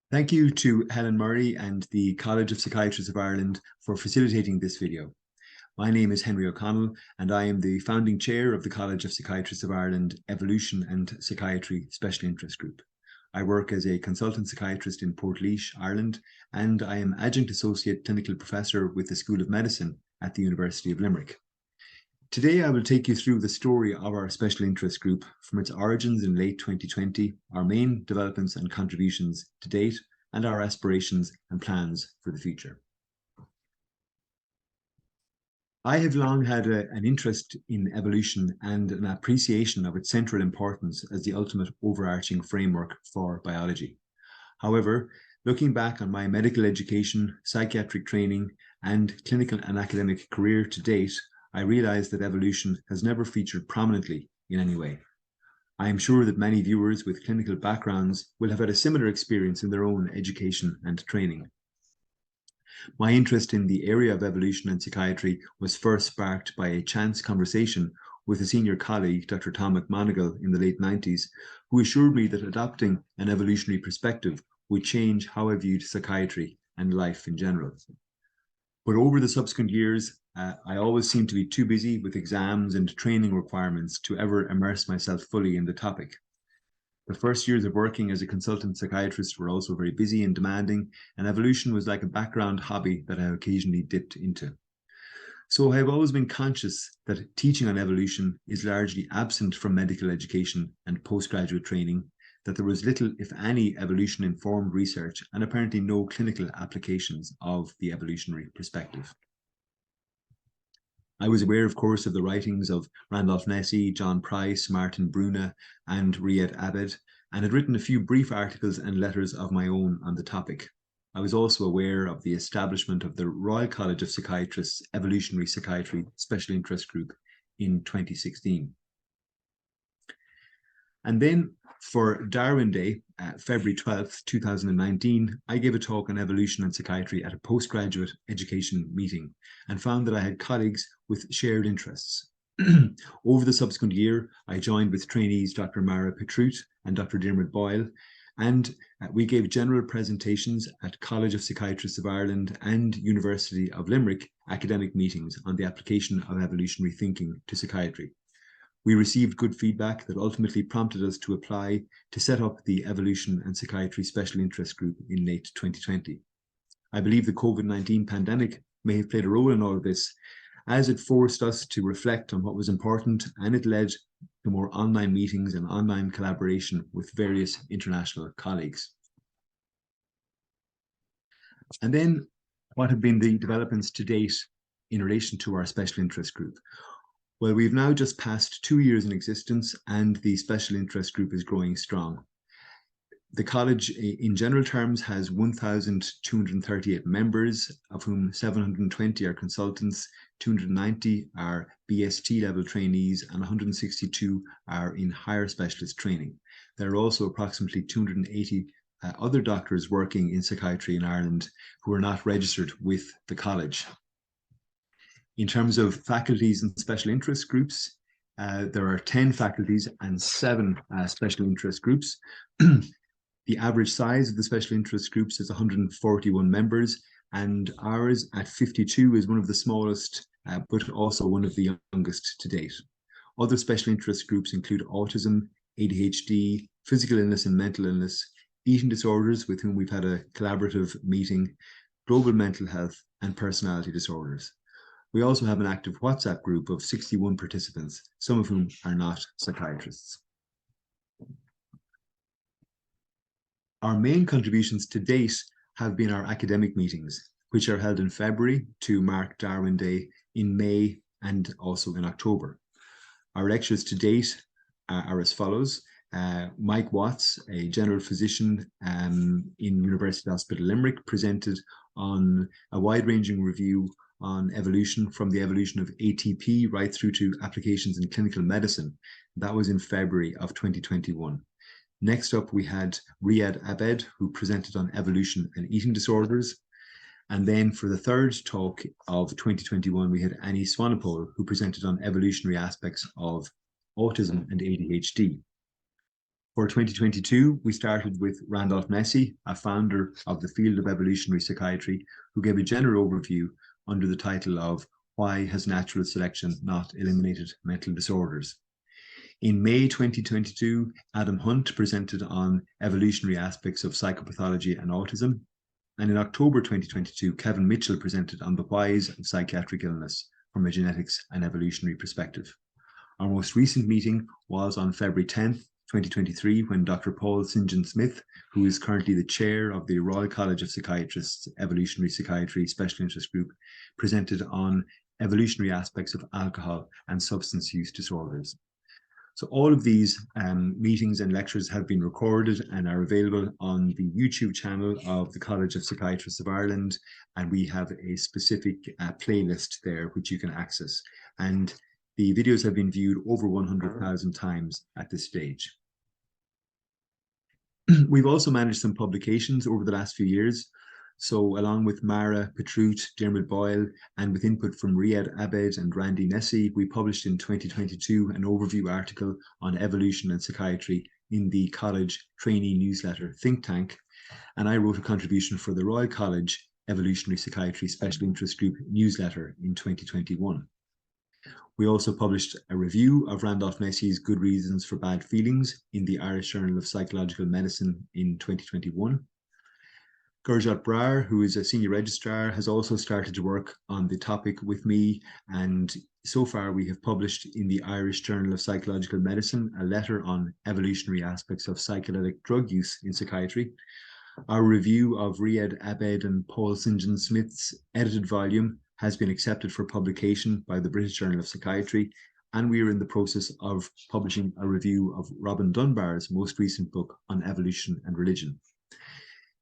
Thank you to Helen Murray and the College of Psychiatrists of Ireland for facilitating this video. My name is Henry O'Connell and I am the founding chair of the College of Psychiatrists of Ireland Evolution and Psychiatry Special Interest Group. I work as a consultant psychiatrist in Portlaoise, Ireland, and I am adjunct associate clinical professor with the School of Medicine at the University of Limerick. Today, I will take you through the story of our special interest group from its origins in late 2020, our main developments and contributions to date, and our aspirations and plans for the future. I have long had an interest in evolution and an appreciation of its central importance as the ultimate overarching framework for biology. However, looking back on my medical education, psychiatric training, and clinical and academic career to date, I realized that evolution has never featured prominently in any way. I am sure that many viewers with clinical backgrounds will have had a similar experience in their own education and training. My interest in the area of evolution and psychiatry was first sparked by a chance conversation with a senior colleague, Dr. Tom McMonigal, in the late 90s, who assured me that adopting an evolutionary perspective would change how I viewed psychiatry and life in general. But over the subsequent years, I always seemed to be too busy with exams and training requirements to ever immerse myself fully in the topic. The first years of working as a consultant psychiatrist were also very busy and demanding, and evolution was like a background hobby that I occasionally dipped into. So I have always been conscious that teaching on evolution is largely absent from medical education and postgraduate training, that there was little, if any, evolution-informed research and apparently no clinical applications of the evolutionary perspective. I was aware, of course, of the writings of Randolph Nesse, John Price, Martin Bruna, and Riad Abed, and had written a few brief articles and letters of my own on the topic. I was also aware of the establishment of the Royal College of Psychiatrists Evolutionary Psychiatry Special Interest Group in 2016. And then for Darwin Day, February 12th, 2019, I gave a talk on evolution and psychiatry at a postgraduate education meeting and found that I had colleagues with shared interests. Over the subsequent year, I joined with trainees Dr. Mara Petrut and Dr. Dermot Boyle, and we gave general presentations at College of Psychiatrists of Ireland and University of Limerick academic meetings on the application of evolutionary thinking to psychiatry. We received good feedback that ultimately prompted us to apply to set up the Evolution and Psychiatry Special Interest Group in late 2020. I believe the COVID-19 pandemic may have played a role in all of this, as it forced us to reflect on what was important, and it led to more online meetings and online collaboration with various international colleagues. And then, what have been the developments to date in relation to our special interest group? Well, we've now just passed 2 years in existence and the special interest group is growing strong. The college in general terms has 1,238 members, of whom 720 are consultants, 290 are BST level trainees, and 162 are in higher specialist training. There are also approximately 280 other doctors working in psychiatry in Ireland who are not registered with the college. In terms of faculties and special interest groups, there are 10 faculties and 7 special interest groups. The average size of the special interest groups is 141 members, and ours at 52 is one of the smallest, but also one of the youngest to date. Other special interest groups include autism, ADHD, physical illness and mental illness, eating disorders, with whom we've had a collaborative meeting, global mental health, and personality disorders. We also have an active WhatsApp group of 61 participants, some of whom are not psychiatrists. Our main contributions to date have been our academic meetings, which are held in February to mark Darwin Day, in May, and also in October. Our lectures to date are as follows. Mike Watts, a general physician in University Hospital Limerick, presented on a wide-ranging review on evolution, from the evolution of ATP right through to applications in clinical medicine. That was in February of 2021. Next up, we had Riad Abed, who presented on evolution and eating disorders. And then for the third talk of 2021, we had Annie Swanepoel, who presented on evolutionary aspects of autism and ADHD. For 2022, we started with Randolph Nesse, a founder of the field of evolutionary psychiatry, who gave a general overview under the title of Why Has Natural Selection Not Eliminated Mental Disorders? In May 2022, Adam Hunt presented on evolutionary aspects of psychopathology and autism. And in October 2022, Kevin Mitchell presented on the whys of psychiatric illness from a genetics and evolutionary perspective. Our most recent meeting was on February 10th, 2023, when Dr. Paul St. John Smith, who is currently the chair of the Royal College of Psychiatrists Evolutionary Psychiatry Special Interest Group, presented on evolutionary aspects of alcohol and substance use disorders. So all of these meetings and lectures have been recorded and are available on the YouTube channel of the College of Psychiatrists of Ireland, and we have a specific playlist there which you can access. And the videos have been viewed over 100,000 times at this stage. We've also managed some publications over the last few years. So along with Mara Petrut, Dermot Boyle, and with input from Riyad Abed and Randy Nesse, we published in 2022 an overview article on evolution and psychiatry in the college trainee newsletter Think Tank. And I wrote a contribution for the Royal College Evolutionary Psychiatry Special Interest Group newsletter in 2021. We also published a review of Randolph Nesse's Good Reasons for Bad Feelings in the Irish Journal of Psychological Medicine in 2021. Gurjot Brar, who is a senior registrar, has also started to work on the topic with me, and so far we have published in the Irish Journal of Psychological Medicine a letter on evolutionary aspects of psychedelic drug use in psychiatry. Our review of Riyad Abed and Paul St. John Smith's edited volume has been accepted for publication by the British Journal of Psychiatry, and we are in the process of publishing a review of Robin Dunbar's most recent book on evolution and religion.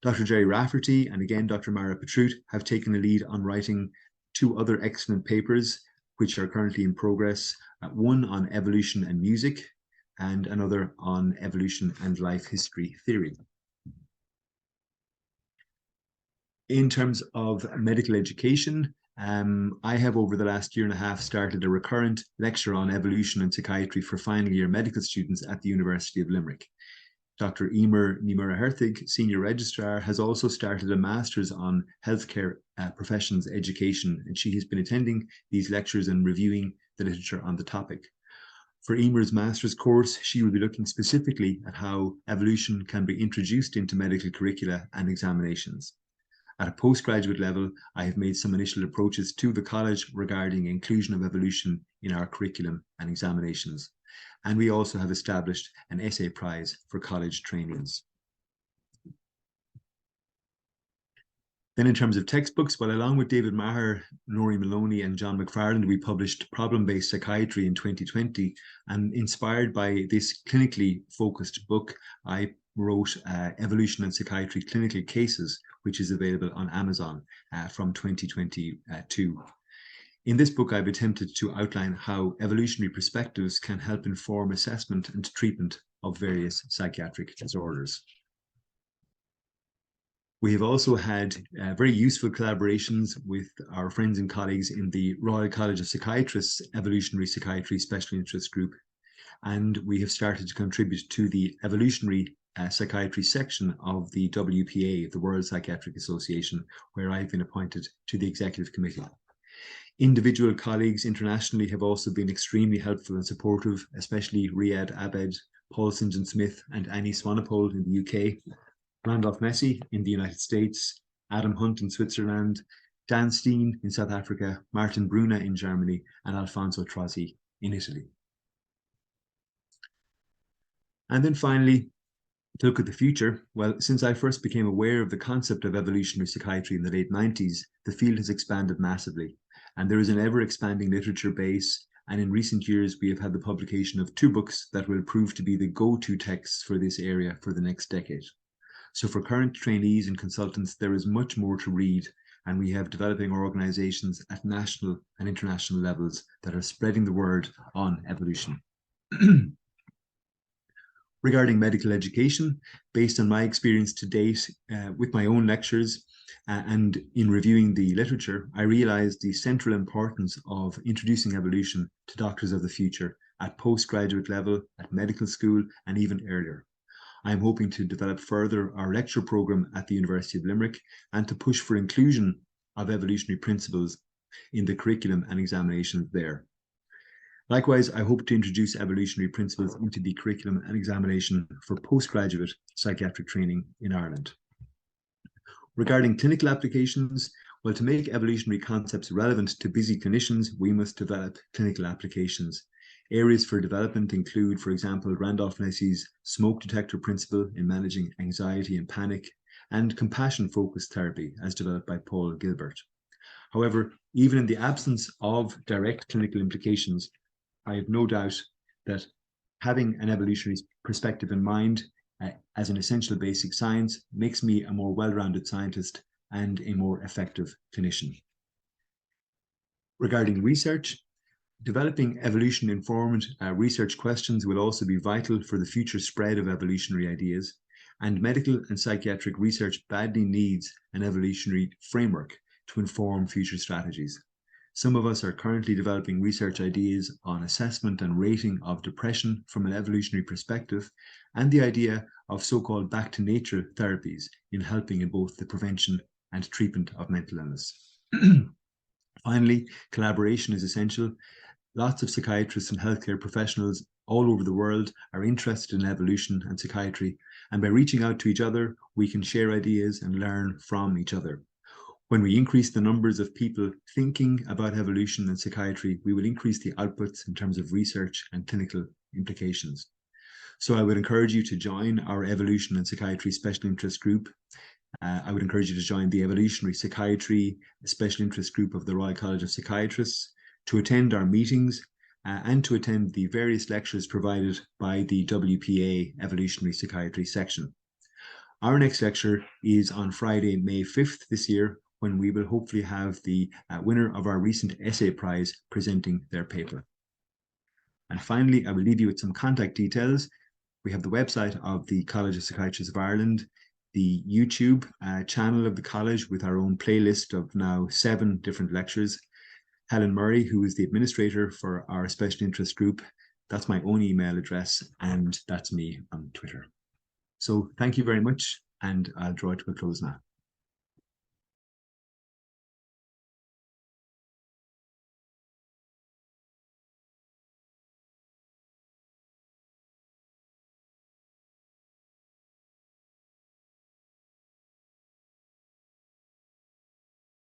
Dr. Jerry Rafferty and again Dr. Mara Petrut have taken the lead on writing two other excellent papers which are currently in progress, one on evolution and music and another on evolution and life history theory. In terms of medical education, I have over the last year and a half started a recurrent lecture on evolution and psychiatry for final year medical students at the University of Limerick. Dr. Emer Nimura Herthig, Senior Registrar, has also started a Master's on Healthcare Professions Education, and she has been attending these lectures and reviewing the literature on the topic. For Emer's Master's course, she will be looking specifically at how evolution can be introduced into medical curricula and examinations. At a postgraduate level, I have made some initial approaches to the college regarding inclusion of evolution in our curriculum and examinations. And we also have established an essay prize for college trainees. Then in terms of textbooks, well, along with David Maher, Nori Maloney and John McFarland, we published Problem-Based Psychiatry in 2020. And inspired by this clinically focused book, I wrote Evolution and Psychiatry Clinical Cases, which is available on Amazon from 2022. In this book, I've attempted to outline how evolutionary perspectives can help inform assessment and treatment of various psychiatric disorders. We have also had very useful collaborations with our friends and colleagues in the Royal College of Psychiatrists Evolutionary Psychiatry Special Interest Group, and we have started to contribute to the evolutionary psychiatry section of the WPA, the World Psychiatric Association, where I've been appointed to the executive committee. Individual colleagues internationally have also been extremely helpful and supportive, especially Riyad Abed, Paul St. John Smith and Annie Swanepoel in the UK, Randolph Nesse in the United States, Adam Hunt in Switzerland, Dan Steen in South Africa, Martin Bruna in Germany, and Alfonso Trozzi in Italy. And then finally, to look at the future, well, since I first became aware of the concept of evolutionary psychiatry in the late 90s, the field has expanded massively. And there is an ever-expanding literature base, and in recent years we have had the publication of 2 books that will prove to be the go-to texts for this area for the next decade. So for current trainees and consultants, there is much more to read, and we have developing organizations at national and international levels that are spreading the word on evolution. Regarding medical education, based on my experience to date with my own lectures, and in reviewing the literature, I realized the central importance of introducing evolution to doctors of the future at postgraduate level, at medical school, and even earlier. I'm hoping to develop further our lecture programme at the University of Limerick and to push for inclusion of evolutionary principles in the curriculum and examinations there. Likewise, I hope to introduce evolutionary principles into the curriculum and examination for postgraduate psychiatric training in Ireland. Regarding clinical applications, well, to make evolutionary concepts relevant to busy clinicians, we must develop clinical applications. Areas for development include, for example, Randolph Nessie's smoke detector principle in managing anxiety and panic, and compassion-focused therapy as developed by Paul Gilbert. However, even in the absence of direct clinical implications, I have no doubt that having an evolutionary perspective in mind as an essential basic science makes me a more well-rounded scientist and a more effective clinician. Regarding research, developing evolution-informed research questions will also be vital for the future spread of evolutionary ideas, and medical and psychiatric research badly needs an evolutionary framework to inform future strategies. Some of us are currently developing research ideas on assessment and rating of depression from an evolutionary perspective, and the idea of so-called back-to-nature therapies in helping in both the prevention and treatment of mental illness. Finally, collaboration is essential. Lots of psychiatrists and healthcare professionals all over the world are interested in evolution and psychiatry, and by reaching out to each other, we can share ideas and learn from each other. When we increase the numbers of people thinking about evolution and psychiatry, we will increase the outputs in terms of research and clinical implications. So I would encourage you to join our Evolution and Psychiatry Special Interest Group. I would encourage you to join the Evolutionary Psychiatry Special Interest Group of the Royal College of Psychiatrists, to attend our meetings, and to attend the various lectures provided by the WPA Evolutionary Psychiatry section. Our next lecture is on Friday, May 5th this year, when we will hopefully have the winner of our recent essay prize presenting their paper. And finally, I will leave you with some contact details. We have the website of the College of Psychiatrists of Ireland, the YouTube channel of the college with our own playlist of now 7 different lectures. Helen Murray, who is the administrator for our special interest group, that's my own email address, and that's me on Twitter. So thank you very much, and I'll draw it to a close now.